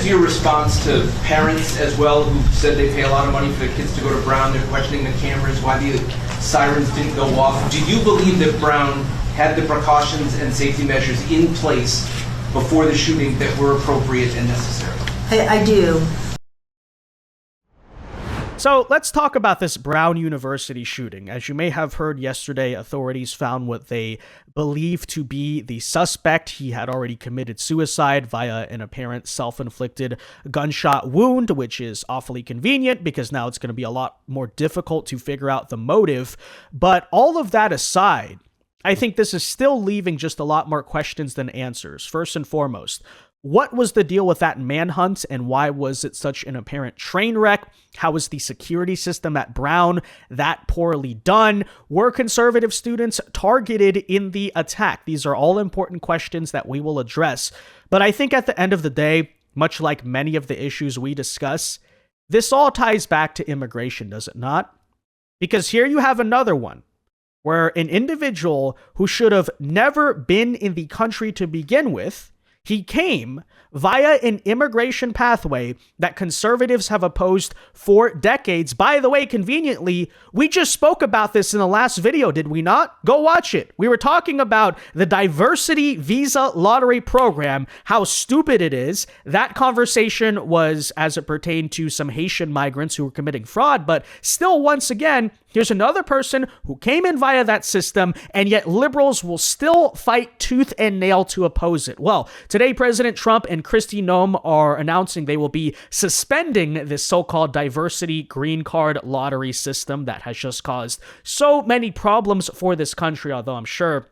is your response to parents as well who said they pay a lot of money for their kids to go to Brown? They're questioning the cameras, why the sirens didn't go off. Do you believe that Brown had the precautions and safety measures in place before the shooting that were appropriate and necessary? I do. So let's talk about this Brown University shooting. As you may have heard yesterday, authorities found what they believe to be the suspect. He had already committed suicide via an apparent self-inflicted gunshot wound, which is awfully convenient because now it's going to be a lot more difficult to figure out the motive. But all of that aside, I think this is still leaving just a lot more questions than answers. First and foremost, what was the deal with that manhunt and why was it such an apparent train wreck? How was the security system at Brown that poorly done? Were conservative students targeted in the attack? These are all important questions that we will address. But I think at the end of the day, much like many of the issues we discuss, this all ties back to immigration, does it not? Because here you have another one where an individual who should have never been in the country to begin with, he came via an immigration pathway that conservatives have opposed for decades. By the way, conveniently, we just spoke about this in the last video, did we not? Go watch it. We were talking about the diversity visa lottery program, how stupid it is. That conversation was as it pertained to some Haitian migrants who were committing fraud, but still, once again, here's another person who came in via that system, and yet liberals will still fight tooth and nail to oppose it. Well, today, President Trump and Kristi Noem are announcing they will be suspending this so-called diversity green card lottery system that has just caused so many problems for this country, although I'm sure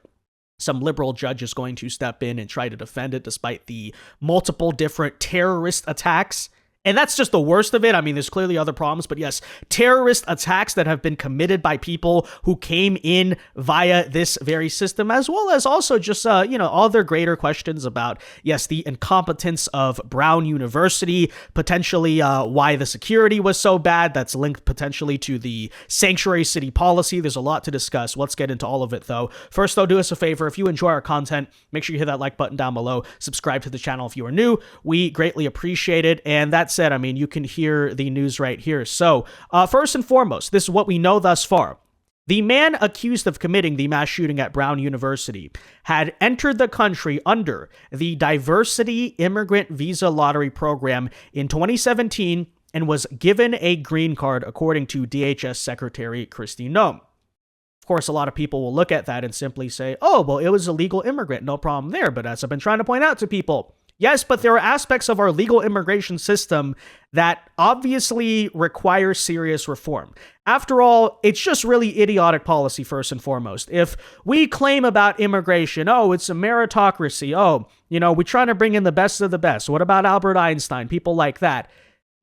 some liberal judge is going to step in and try to defend it despite the multiple different terrorist attacks. And that's just the worst of it. I mean, there's clearly other problems, but yes, terrorist attacks that have been committed by people who came in via this very system, as well as also just, other greater questions about, yes, the incompetence of Brown University, potentially why the security was so bad. That's linked potentially to the sanctuary city policy. There's a lot to discuss. Let's get into all of it, though. First, though, do us a favor. If you enjoy our content, make sure you hit that like button down below. Subscribe to the channel if you are new. We greatly appreciate it. And that's said, I mean, you can hear the news right here. So, first and foremost, this is what we know thus far. The man accused of committing the mass shooting at Brown University had entered the country under the Diversity Immigrant Visa Lottery Program in 2017 and was given a green card, according to DHS Secretary Kristi Noem. Of course, a lot of people will look at that and simply say, oh, well, it was a legal immigrant, no problem there. But as I've been trying to point out to people, yes, but there are aspects of our legal immigration system that obviously require serious reform. After all, it's just really idiotic policy, first and foremost. If we claim about immigration, oh, it's a meritocracy, oh, we're trying to bring in the best of the best. What about Albert Einstein, people like that?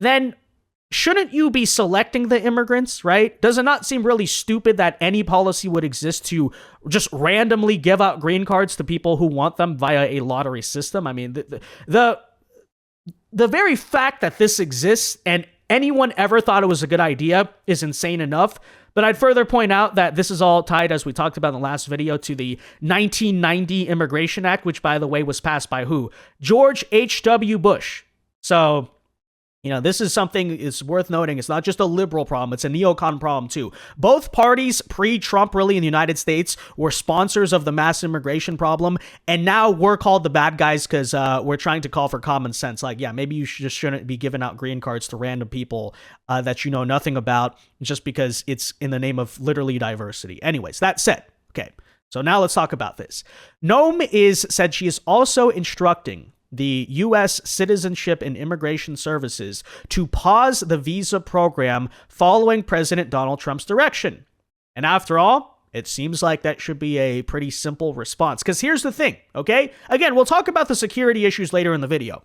Then shouldn't you be selecting the immigrants, right? Does it not seem really stupid that any policy would exist to just randomly give out green cards to people who want them via a lottery system? I mean, the very fact that this exists and anyone ever thought it was a good idea is insane enough. But I'd further point out that this is all tied, as we talked about in the last video, to the 1990 Immigration Act, which, by the way, was passed by who? George H.W. Bush. So this is something is worth noting. It's not just a liberal problem. It's a neocon problem, too. Both parties pre-Trump, really, in the United States, were sponsors of the mass immigration problem. And now we're called the bad guys because we're trying to call for common sense. Like, yeah, maybe you just shouldn't be giving out green cards to random people that you know nothing about just because it's in the name of literally diversity. Anyways, that said, okay, so now let's talk about this. Noem said she is also instructing the U.S. Citizenship and Immigration Services to pause the visa program following President Donald Trump's direction. And after all, it seems like that should be a pretty simple response. Because here's the thing, okay? Again, we'll talk about the security issues later in the video.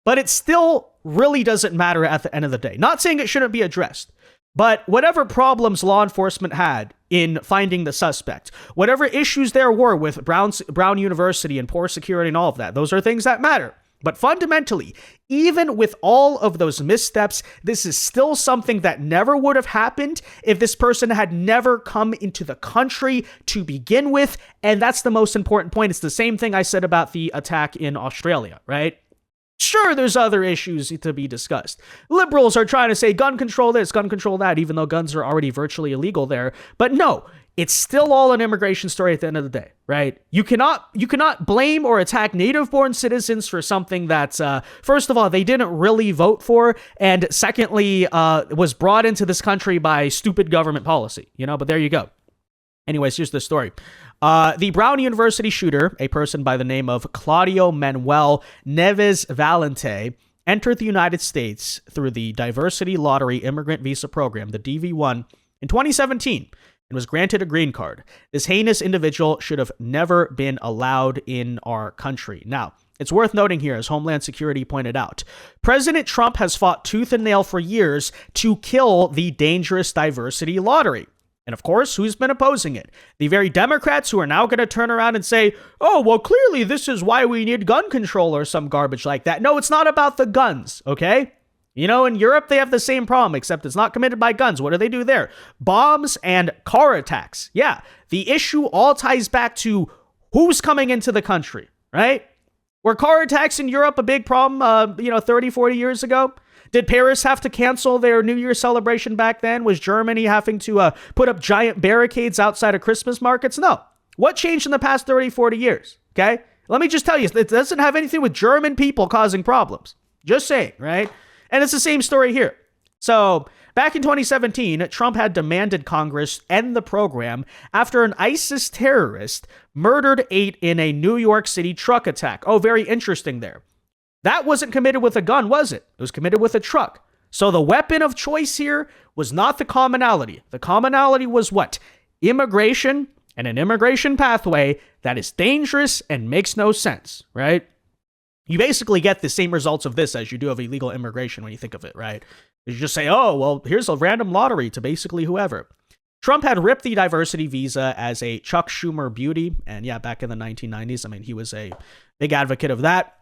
But it still really doesn't matter at the end of the day. Not saying it shouldn't be addressed. But whatever problems law enforcement had in finding the suspect, whatever issues there were with Brown University and poor security and all of that, those are things that matter. But fundamentally, even with all of those missteps, this is still something that never would have happened if this person had never come into the country to begin with. And that's the most important point. It's the same thing I said about the attack in Australia, right? Sure, there's other issues to be discussed. Liberals are trying to say gun control this, gun control that, even though guns are already virtually illegal there. But no, it's still all an immigration story at the end of the day, right? You cannot blame or attack native-born citizens for something that's, first of all, they didn't really vote for, and secondly, was brought into this country by stupid government policy, but there you go. Anyways, here's the story. The Brown University shooter, a person by the name of Claudio Manuel Neves Valente, entered the United States through the Diversity Lottery Immigrant Visa Program, the DV1, in 2017 and was granted a green card. This heinous individual should have never been allowed in our country. Now, it's worth noting here, as Homeland Security pointed out, President Trump has fought tooth and nail for years to kill the dangerous diversity lottery. And of course, who's been opposing it? The very Democrats who are now going to turn around and say, oh, well, clearly this is why we need gun control or some garbage like that. No, it's not about the guns, okay? In Europe, they have the same problem, except it's not committed by guns. What do they do there? Bombs and car attacks. Yeah, the issue all ties back to who's coming into the country, right? Were car attacks in Europe a big problem, 30, 40 years ago? Did Paris have to cancel their New Year celebration back then? Was Germany having to put up giant barricades outside of Christmas markets? No. What changed in the past 30, 40 years? Okay? Let me just tell you, it doesn't have anything with German people causing problems. Just saying, right? And it's the same story here. So, back in 2017, Trump had demanded Congress end the program after an ISIS terrorist murdered 8 in a New York City truck attack. Oh, very interesting there. That wasn't committed with a gun, was it? It was committed with a truck. So the weapon of choice here was not the commonality. The commonality was what? Immigration and an immigration pathway that is dangerous and makes no sense, right? You basically get the same results of this as you do of illegal immigration when you think of it, right? You just say, oh, well, here's a random lottery to basically whoever. Trump had ripped the diversity visa as a Chuck Schumer beauty. And yeah, back in the 1990s, he was a big advocate of that.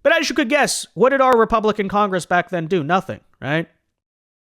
But as you could guess, what did our Republican Congress back then do? Nothing, right?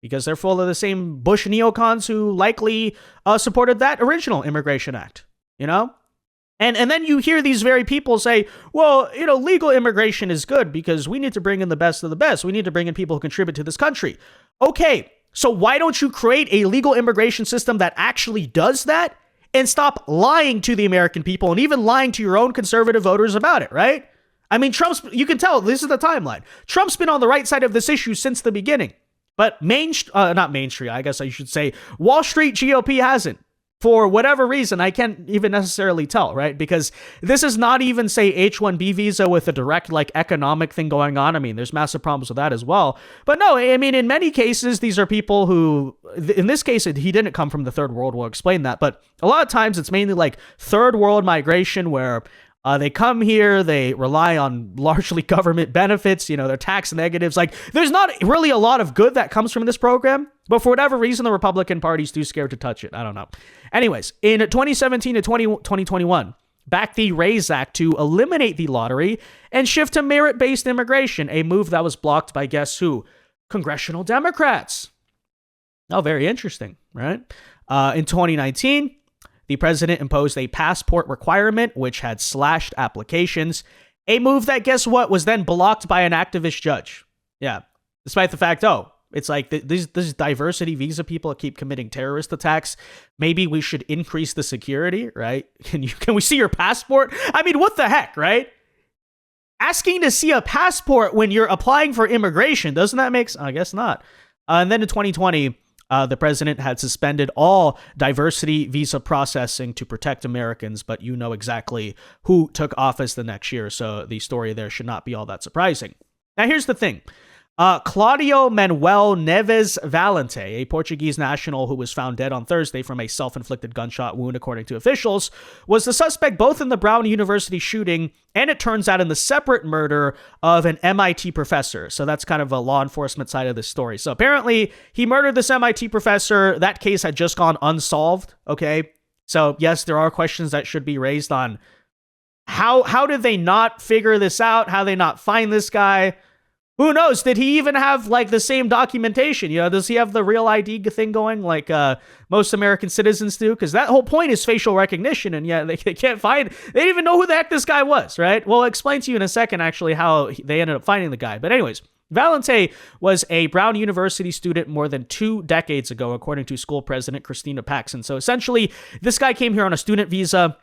Because they're full of the same Bush neocons who likely supported that original Immigration Act, And then you hear these very people say, well, legal immigration is good because we need to bring in the best of the best. We need to bring in people who contribute to this country. Okay, so why don't you create a legal immigration system that actually does that and stop lying to the American people and even lying to your own conservative voters about it, right? You can tell, this is the timeline. Trump's been on the right side of this issue since the beginning. But not Main Street, I guess I should say, Wall Street GOP hasn't. For whatever reason, I can't even necessarily tell, right? Because this is not even, say, H-1B visa with a direct, economic thing going on. There's massive problems with that as well. But no, in many cases, these are people who, in this case, he didn't come from the third world. We'll explain that. But a lot of times, it's mainly third world migration where they come here, they rely on largely government benefits, they're tax negatives. There's not really a lot of good that comes from this program, but for whatever reason, the Republican Party's too scared to touch it. I don't know. Anyways, in 2017 to 2021, backed the RAISE Act to eliminate the lottery and shift to merit-based immigration, a move that was blocked by guess who? Congressional Democrats. Oh, very interesting, right? In 2019, the president imposed a passport requirement, which had slashed applications, a move that, guess what, was then blocked by an activist judge. Yeah, despite the fact, it's these diversity visa people keep committing terrorist attacks. Maybe we should increase the security, right? Can we see your passport? What the heck, right? Asking to see a passport when you're applying for immigration, doesn't that make sense? I guess not. And then in 2020, the president had suspended all diversity visa processing to protect Americans, but you know exactly who took office the next year, so the story there should not be all that surprising. Now, here's the thing. Claudio Manuel Neves Valente, a Portuguese national who was found dead on Thursday from a self-inflicted gunshot wound, according to officials, was the suspect both in the Brown University shooting and, it turns out, in the separate murder of an MIT professor. So that's kind of a law enforcement side of this story. So apparently he murdered this MIT professor. That case had just gone unsolved. Okay. So yes, there are questions that should be raised on how did they not figure this out? How did they not find this guy? Who knows? Did he even have like the same documentation? Does he have the real ID thing going like most American citizens do? Because that whole point is facial recognition, and yet they can't find. They didn't even know who the heck this guy was, right? Well, I'll explain to you in a second actually how they ended up finding the guy. But anyways, Valente was a Brown University student more than 2 decades ago, according to school president Christina Paxson. So essentially, this guy came here on a student visa.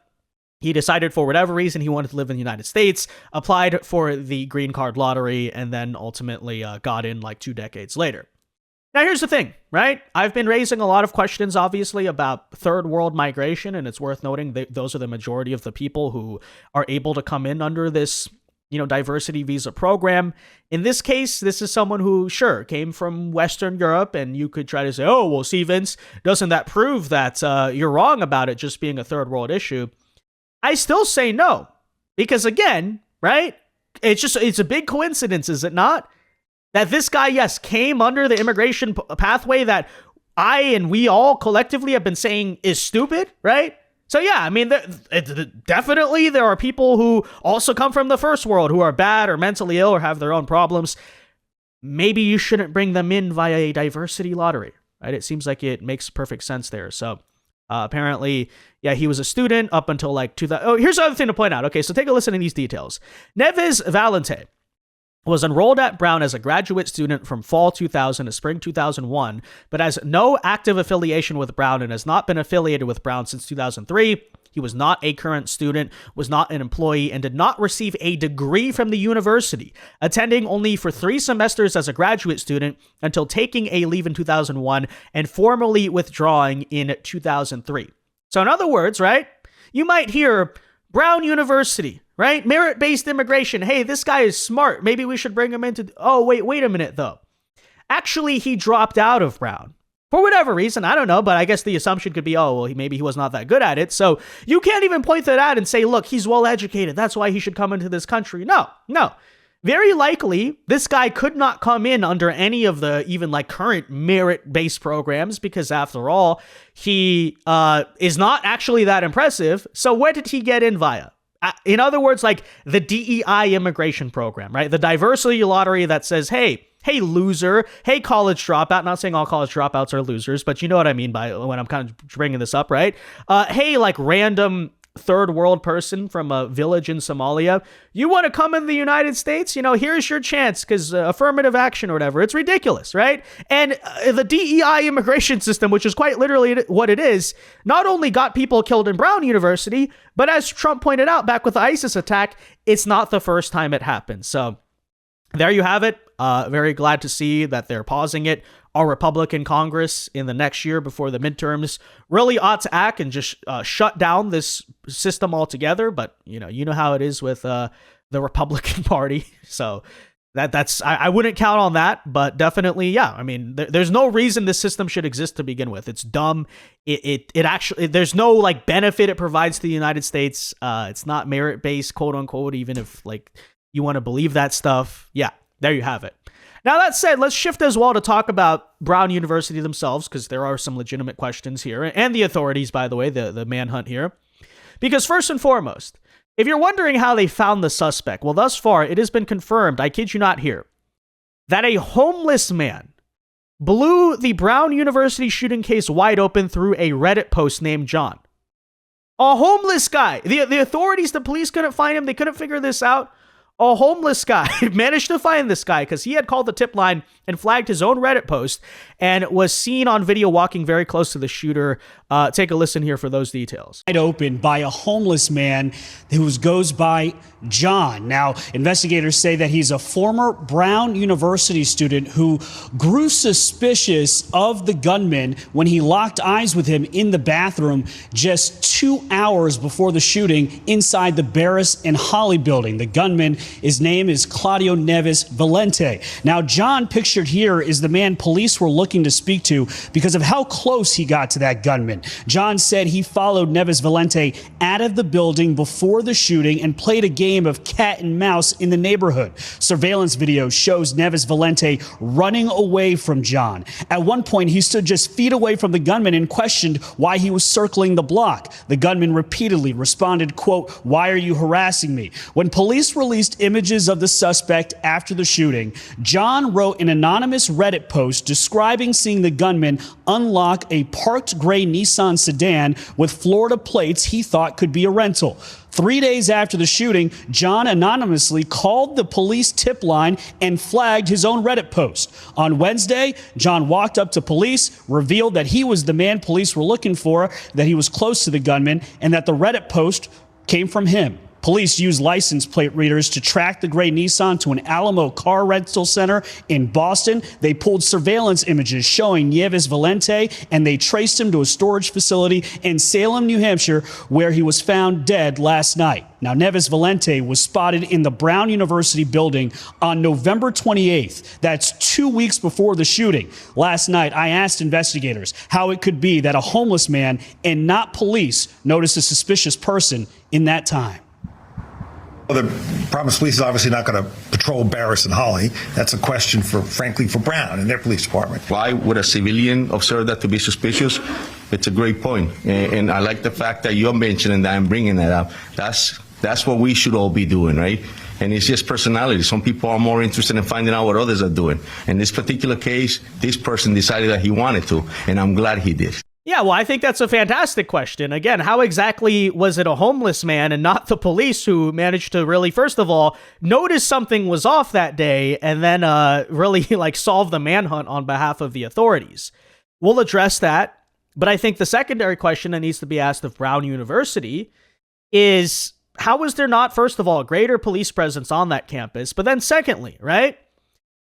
He decided for whatever reason he wanted to live in the United States, applied for the green card lottery, and then ultimately got in like 2 decades later. Now, here's the thing, right? I've been raising a lot of questions, obviously, about third world migration, and it's worth noting that those are the majority of the people who are able to come in under this, diversity visa program. In this case, this is someone who, sure, came from Western Europe, and you could try to say, oh, well, see, Vince, doesn't that prove that you're wrong about it just being a third world issue? I still say no, because again, right? It's a big coincidence, is it not? That this guy, yes, came under the immigration pathway that I and we all collectively have been saying is stupid, right? So yeah, I mean, definitely there are people who also come from the first world who are bad or mentally ill or have their own problems. Maybe you shouldn't bring them in via a diversity lottery, right? It seems like it makes perfect sense there. So apparently, yeah, he was a student up until like 2000. Oh, here's another thing to point out. Okay, so take a listen to these details. Neves Valente was enrolled at Brown as a graduate student from fall 2000 to spring 2001, but has no active affiliation with Brown and has not been affiliated with Brown since 2003. He was not a current student, was not an employee, and did not receive a degree from the university, attending only for 3 semesters as a graduate student until taking a leave in 2001 and formally withdrawing in 2003. So in other words, right, you might hear Brown University, right? Merit-based immigration. Hey, this guy is smart. Maybe we should bring him into... Oh, wait a minute, though. Actually, he dropped out of Brown. For whatever reason, I don't know, but I guess the assumption could be, oh, well, maybe he was not that good at it. So you can't even point that out and say, look, he's well-educated. That's why he should come into this country. No. Very likely, this guy could not come in under any of the even like current merit-based programs because after all, he is not actually that impressive. So where did he get in via? In other words, like the DEI immigration program, right? The diversity lottery that says, hey, loser. Hey, college dropout. Not saying all college dropouts are losers, but you know what I mean by when I'm kind of bringing this up, right? Hey, like random third world person from a village in Somalia. You want to come in the United States? Here's your chance because affirmative action or whatever. It's ridiculous, right? And the DEI immigration system, which is quite literally what it is, not only got people killed in Brown University, but as Trump pointed out back with the ISIS attack, it's not the first time it happened. So there you have it. Very glad to see that they're pausing it. Our Republican Congress in the next year before the midterms really ought to act and just shut down this system altogether. But you know how it is with the Republican Party. So that's I wouldn't count on that. But definitely, yeah. I mean, there's no reason this system should exist to begin with. It's dumb. It actually there's no like benefit it provides to the United States. It's not merit based, quote unquote. Even if like you want to believe that stuff, yeah. There you have it. Now, that said, let's shift as well to talk about Brown University themselves, because there are some legitimate questions here, and the authorities, by the way, the manhunt here. Because first and foremost, if you're wondering how they found the suspect, well, thus far, it has been confirmed, I kid you not here, that a homeless man blew the Brown University shooting case wide open through a Reddit post named John. A homeless guy. The authorities, the police couldn't find him. They couldn't figure this out. A homeless guy managed to find this guy because he had called the tip line and flagged his own Reddit post and was seen on video walking very close to the shooter. Take a listen here for those details. Open by a homeless man who goes by John. Now, investigators say that he's a former Brown University student who grew suspicious of the gunman when he locked eyes with him in the bathroom just 2 hours before the shooting inside the Barris and Holly building. The gunman, his name is Claudio Neves Valente. Now, John, pictured here, is the man police were looking to speak to because of how close he got to that gunman. John said he followed Neves Valente out of the building before the shooting and played a game of cat and mouse in the neighborhood. Surveillance video shows Neves Valente running away from John. At one point, he stood just feet away from the gunman and questioned why he was circling the block. The gunman repeatedly responded, quote, "Why are you harassing me?" When police released images of the suspect after the shooting, John wrote an anonymous Reddit post describing seeing the gunman unlock a parked gray Nissan sedan with Florida plates he thought could be a rental. 3 days after the shooting, John anonymously called the police tip line and flagged his own Reddit post. On Wednesday, John walked up to police, revealed that he was the man police were looking for, that he was close to the gunman, and that the Reddit post came from him. Police used license plate readers to track the gray Nissan to an Alamo car rental center in Boston. They pulled surveillance images showing Nieves Valente, and they traced him to a storage facility in Salem, New Hampshire, where he was found dead last night. Now, Nieves Valente was spotted in the Brown University building on November 28th. That's 2 weeks before the shooting. Last night, I asked investigators how it could be that a homeless man and not police noticed a suspicious person in that time. Well, the Providence Police is obviously not going to patrol Barris and Holly. That's a question frankly, for Brown and their police department. Why would a civilian observe that to be suspicious? It's a great point. And I like the fact that you're mentioning that and bringing that up. That's what we should all be doing, right? And it's just personality. Some people are more interested in finding out what others are doing. In this particular case, this person decided that he wanted to, and I'm glad he did. Yeah, well, I think that's a fantastic question. Again, how exactly was it a homeless man and not the police who managed to really, first of all, notice something was off that day and then really solve the manhunt on behalf of the authorities? We'll address that. But I think the secondary question that needs to be asked of Brown University is, how was there not, first of all, a greater police presence on that campus? But then secondly, right?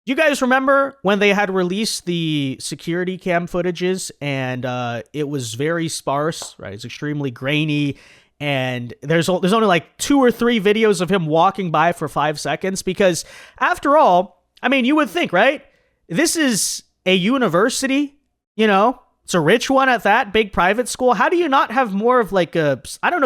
You guys remember when they had released the security cam footages and it was very sparse, right? It's extremely grainy. And there's only like 2 or 3 videos of him walking by for 5 seconds because after all, I mean, you would think, right? This is a university, it's a rich one at that, big private school. How do you not have more of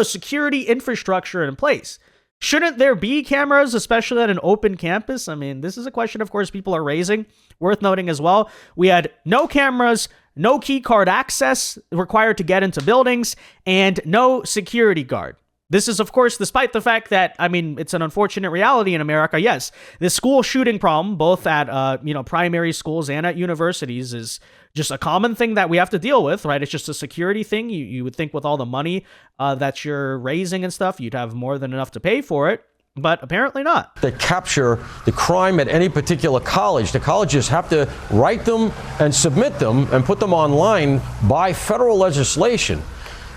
security infrastructure in place? Shouldn't there be cameras, especially at an open campus? I mean, this is a question, of course, people are raising. Worth noting as well, we had no cameras, no key card access required to get into buildings, and no security guard. This is, of course, despite the fact that, I mean, it's an unfortunate reality in America. Yes, the school shooting problem, both at, primary schools and at universities, is just a common thing that we have to deal with, right? It's just a security thing. You would think with all the money that you're raising and stuff, you'd have more than enough to pay for it. But apparently not. That capture the crime at any particular college. The colleges have to write them and submit them and put them online by federal legislation.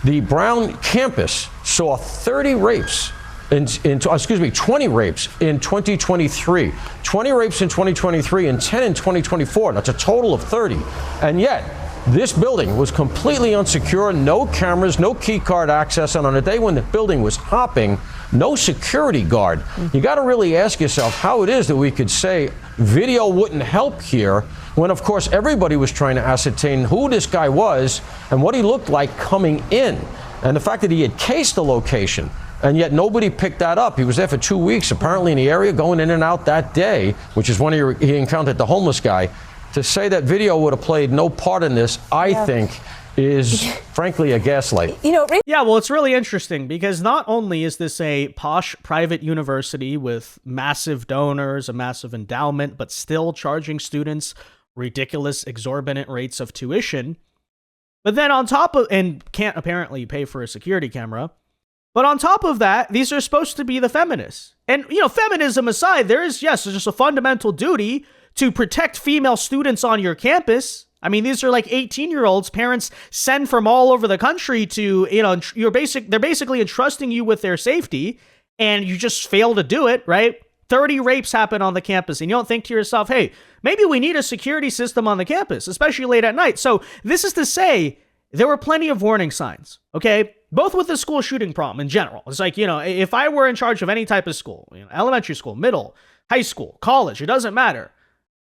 The Brown campus saw 20 rapes in 2023, 20 rapes in 2023 and 10 in 2024. That's a total of 30. And yet, this building was completely unsecure, no cameras, no key card access, and on a day when the building was hopping, no security guard. You got to really ask yourself how it is that we could say video wouldn't help here when, of course, everybody was trying to ascertain who this guy was and what he looked like coming in. And the fact that he had cased the location, and yet nobody picked that up. He was there for 2 weeks, apparently in the area, going in and out that day, which is when he encountered the homeless guy. To say that video would have played no part in this, I think, is frankly a gaslight. Yeah, well, it's really interesting because not only is this a posh private university with massive donors, a massive endowment, but still charging students ridiculous, exorbitant rates of tuition, but then on top of, and can't apparently pay for a security camera, but on top of that, these are supposed to be the feminists. And, feminism aside, there's just a fundamental duty to protect female students on your campus. I mean, these are like 18-year-olds. Parents send from all over the country to, they're basically entrusting you with their safety, and you just fail to do it, right? 30 rapes happen on the campus, and you don't think to yourself, hey, maybe we need a security system on the campus, especially late at night. So this is to say there were plenty of warning signs, okay? Both with the school shooting problem in general. It's like, if I were in charge of any type of school, elementary school, middle, high school, college, it doesn't matter.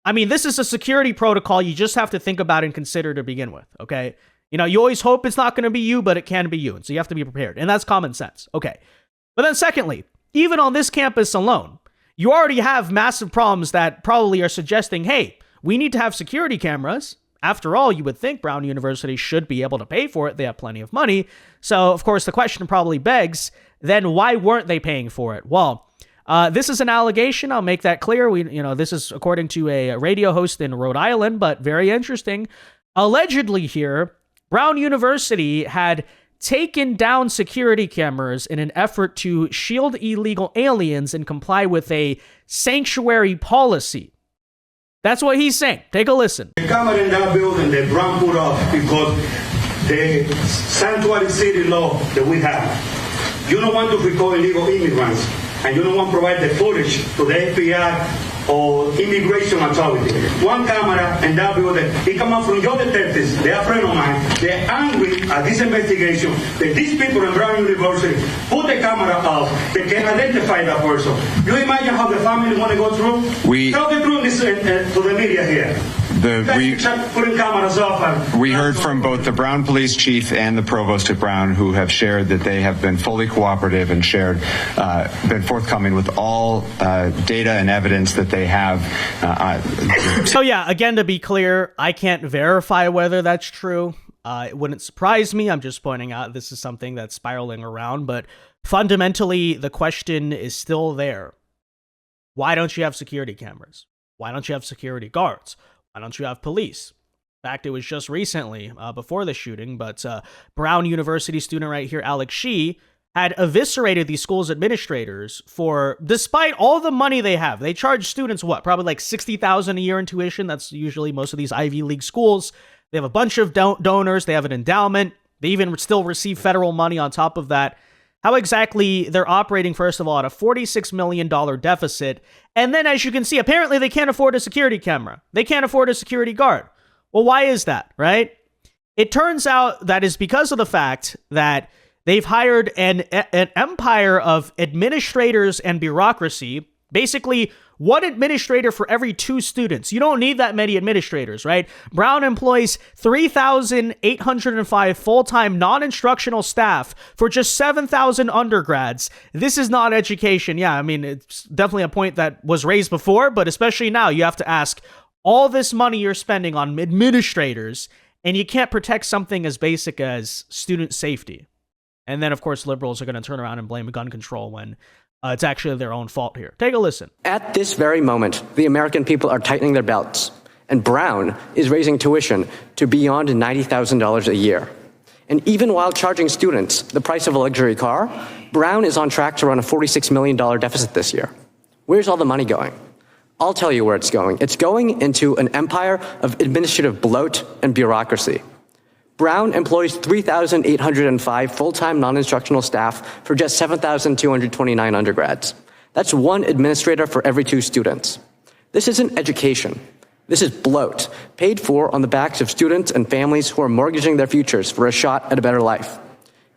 I mean, this is a security protocol you just have to think about and consider to begin with, okay? You always hope it's not going to be you, but it can be you. And so you have to be prepared. And that's common sense. Okay. But then secondly, even on this campus alone, you already have massive problems that probably are suggesting, hey, we need to have security cameras. After all, you would think Brown University should be able to pay for it. They have plenty of money. So, of course, the question probably begs, then why weren't they paying for it? Well, This is an allegation. I'll make that clear. This is according to a radio host in Rhode Island, but very interesting. Allegedly here, Brown University had taken down security cameras in an effort to shield illegal aliens and comply with a sanctuary policy. That's what he's saying. Take a listen. The camera in that building that Brown put up because the sanctuary city law that we have. You don't want to record illegal immigrants, and you don't want to provide the footage to the FBI or immigration authority. One camera in that building, it come out from your detectives, they are friends of mine, they're angry at this investigation that these people in Brown University put the camera off, they can identify that person. You imagine how the family want to go through? Tell the truth to the media here. We heard from both the Brown police chief and the provost at Brown, who have shared that they have been fully cooperative and been forthcoming with all data and evidence that they have. So yeah, again, to be clear, I can't verify whether that's true. It wouldn't surprise me. I'm just pointing out this is something that's spiraling around, but fundamentally, the question is still there. Why don't you have security cameras? Why don't you have security guards? Why don't you have police? In fact, it was just recently, before the shooting, but Brown University student right here, Alex Shee, had eviscerated these schools' administrators for, despite all the money they have, they charge students, probably like $60,000 a year in tuition. That's usually most of these Ivy League schools. They have a bunch of donors. They have an endowment. They even still receive federal money on top of that. How exactly they're operating, first of all, at a $46 million deficit. And then, as you can see, apparently they can't afford a security camera. They can't afford a security guard. Well, why is that, right? It turns out that is because of the fact that they've hired an empire of administrators and bureaucracy. Basically, one administrator for every 2 students. You don't need that many administrators, right? Brown employs 3,805 full-time non-instructional staff for just 7,000 undergrads. This is not education. Yeah, I mean, it's definitely a point that was raised before, but especially now, you have to ask, all this money you're spending on administrators, and you can't protect something as basic as student safety. And then, of course, liberals are going to turn around and blame gun control when it's actually their own fault here. Take a listen. At this very moment, the American people are tightening their belts, and Brown is raising tuition to beyond $90,000 a year. And even while charging students the price of a luxury car, Brown is on track to run a $46 million deficit this year. Where's all the money going? I'll tell you where it's going. It's going into an empire of administrative bloat and bureaucracy. Brown employs 3,805 full-time non-instructional staff for just 7,229 undergrads. That's 1 administrator for every 2 students. This isn't education. This is bloat, paid for on the backs of students and families who are mortgaging their futures for a shot at a better life.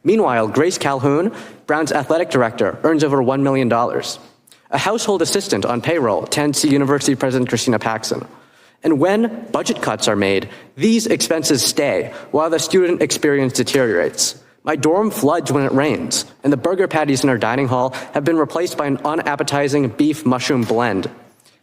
Meanwhile, Grace Calhoun, Brown's athletic director, earns over $1 million. A household assistant on payroll tends to University President Christina Paxson. And when budget cuts are made, these expenses stay while the student experience deteriorates. My dorm floods when it rains, and the burger patties in our dining hall have been replaced by an unappetizing beef mushroom blend.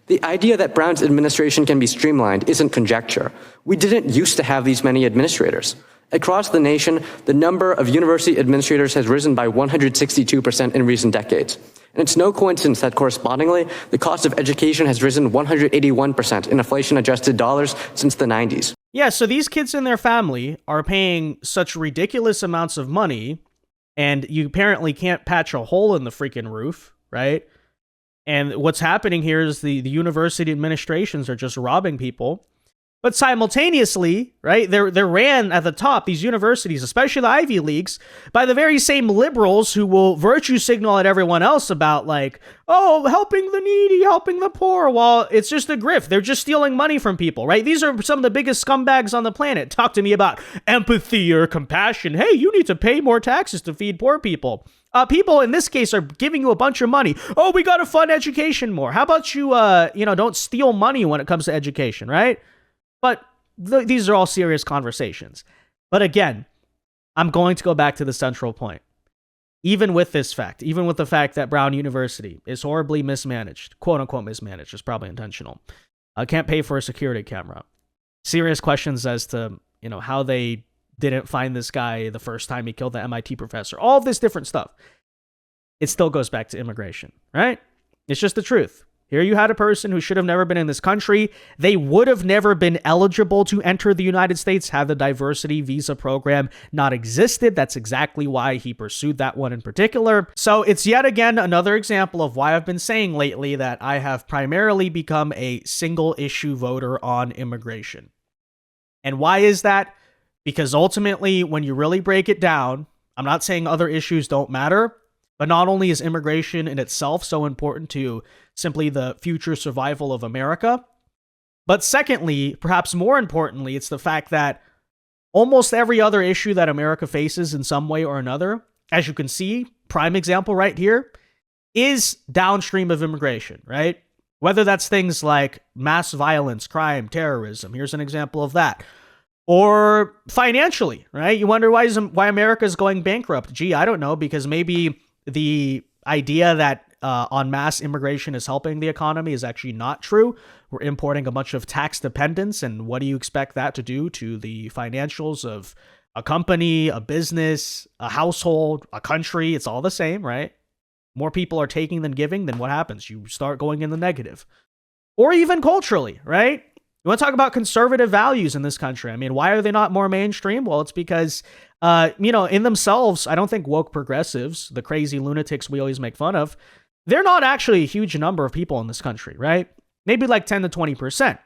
The idea that Brown's administration can be streamlined isn't conjecture. We didn't used to have these many administrators. Across the nation, the number of university administrators has risen by 162% in recent decades. And it's no coincidence that correspondingly, the cost of education has risen 181% in inflation-adjusted dollars since the 90s. Yeah, so these kids and their family are paying such ridiculous amounts of money, and you apparently can't patch a hole in the freaking roof, right? And what's happening here is the university administrations are just robbing people. But simultaneously, right, they're ran at the top, these universities, especially the Ivy Leagues, by the very same liberals who will virtue signal at everyone else about like, oh, helping the needy, helping the poor, while it's just a grift. They're just stealing money from people, right? These are some of the biggest scumbags on the planet. Talk to me about empathy or compassion. Hey, you need to pay more taxes to feed poor people. People in this case are giving you a bunch of money. Oh, we got to fund education more. How about you, don't steal money when it comes to education, right? But these are all serious conversations. But again, I'm going to go back to the central point. Even with this fact, even with the fact that Brown University is horribly mismanaged, quote unquote mismanaged, it's probably intentional. Can't pay for a security camera. Serious questions as to, how they didn't find this guy the first time he killed the MIT professor. All of this different stuff. It still goes back to immigration, right? It's just the truth. Here you had a person who should have never been in this country. They would have never been eligible to enter the United States had the diversity visa program not existed. That's exactly why he pursued that one in particular. So it's yet again another example of why I've been saying lately that I have primarily become a single issue voter on immigration. And why is that? Because ultimately, when you really break it down, I'm not saying other issues don't matter, but not only is immigration in itself so important to simply the future survival of America, but secondly, perhaps more importantly, it's the fact that almost every other issue that America faces in some way or another, as you can see, prime example right here, is downstream of immigration, right? Whether that's things like mass violence, crime, terrorism, here's an example of that. Or financially, right? You wonder why America is going bankrupt. Gee, I don't know, because maybe the idea that en masse immigration is helping the economy is actually not true. We're importing a bunch of tax dependents, and what do you expect that to do to the financials of a company, a business, a household, a country? It's all the same, right? More people are taking than giving, then what happens? You start going in the negative. Or even culturally, right? You want to talk about conservative values in this country. I mean, why are they not more mainstream? Well, it's because, in themselves, I don't think woke progressives, the crazy lunatics we always make fun of, they're not actually a huge number of people in this country, right? Maybe like 10 to 20%.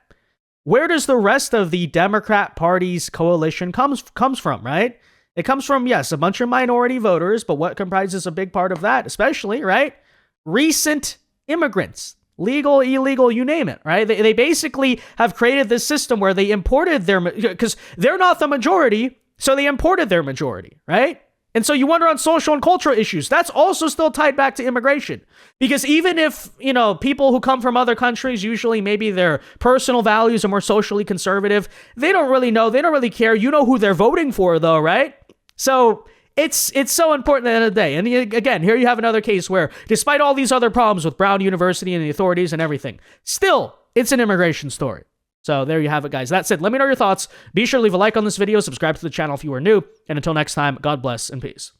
Where does the rest of the Democrat Party's coalition comes from, right? It comes from, yes, a bunch of minority voters, but what comprises a big part of that, especially, right? Recent immigrants. Legal, illegal, you name it, right? They basically have created this system where they imported because they're not the majority, so they imported their majority, right? And so you wonder on social and cultural issues, that's also still tied back to immigration. Because even if, people who come from other countries, usually maybe their personal values are more socially conservative, they don't really know, they don't really care. You know who they're voting for though, right? So it's so important at the end of the day. And again, here you have another case where despite all these other problems with Brown University and the authorities and everything, still, it's an immigration story. So there you have it, guys. That's it. Let me know your thoughts. Be sure to leave a like on this video, subscribe to the channel if you are new, and until next time, God bless and peace.